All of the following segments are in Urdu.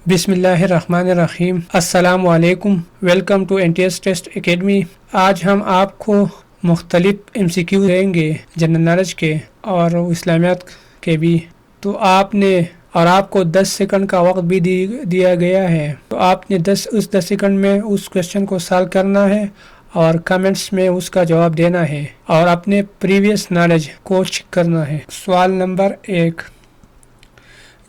بسم اللہ الرحمن الرحیم۔ السلام علیکم، welcome to NTS test academy. آج ہم آپ کو مختلف MCQ دیں گے جنرل نالج کے اور اسلامیات کے بھی۔ تو آپ کو 10 سیکنڈ کا وقت بھی دیا گیا ہے، تو آپ نے 10 سیکنڈ میں اس کوشچن کو سالو کرنا ہے اور کمنٹس میں اس کا جواب دینا ہے اور اپنے پریویس نالج کو چیک کرنا ہے۔ سوال نمبر 1،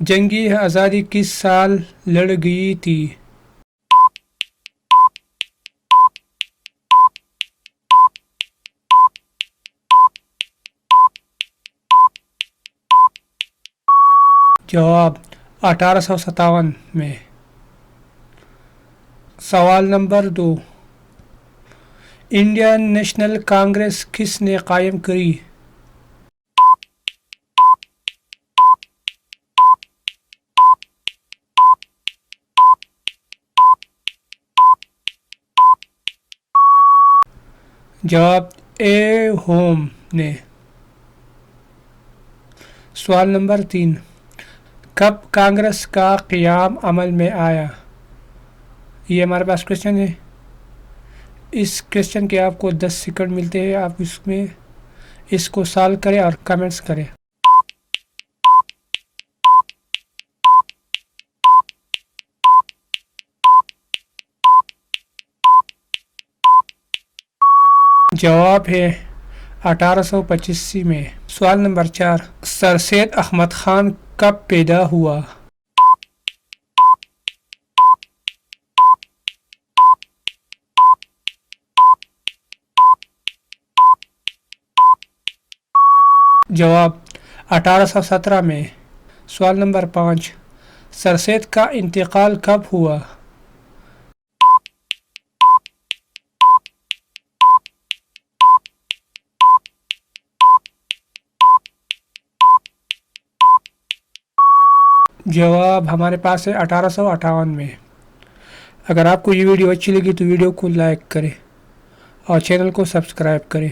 جنگی آزادی کس سال لڑ گئی تھی؟ جواب 1857 میں۔ سوال نمبر 2، انڈین نیشنل کانگریس کس نے قائم کی؟ جواب اے ہوم نے۔ سوال نمبر 3، کب کانگریس کا قیام عمل میں آیا؟ یہ ہمارے پاس کوشچن ہے، اس کوشچن کے آپ کو 10 سیکنڈ ملتے ہیں، آپ اس کو سالو کریں اور کمنٹس کریں۔ جواب ہے 1885 میں۔ سوال نمبر 4، سر سید احمد خان کب پیدا ہوا؟ جواب 1817 میں۔ سوال نمبر 5، سر سید کا انتقال کب ہوا؟ جواب ہمارے پاس ہے 1858 میں۔ اگر آپ کو یہ ویڈیو اچھی لگی تو ویڈیو کو لائک کریں اور چینل کو سبسکرائب کریں۔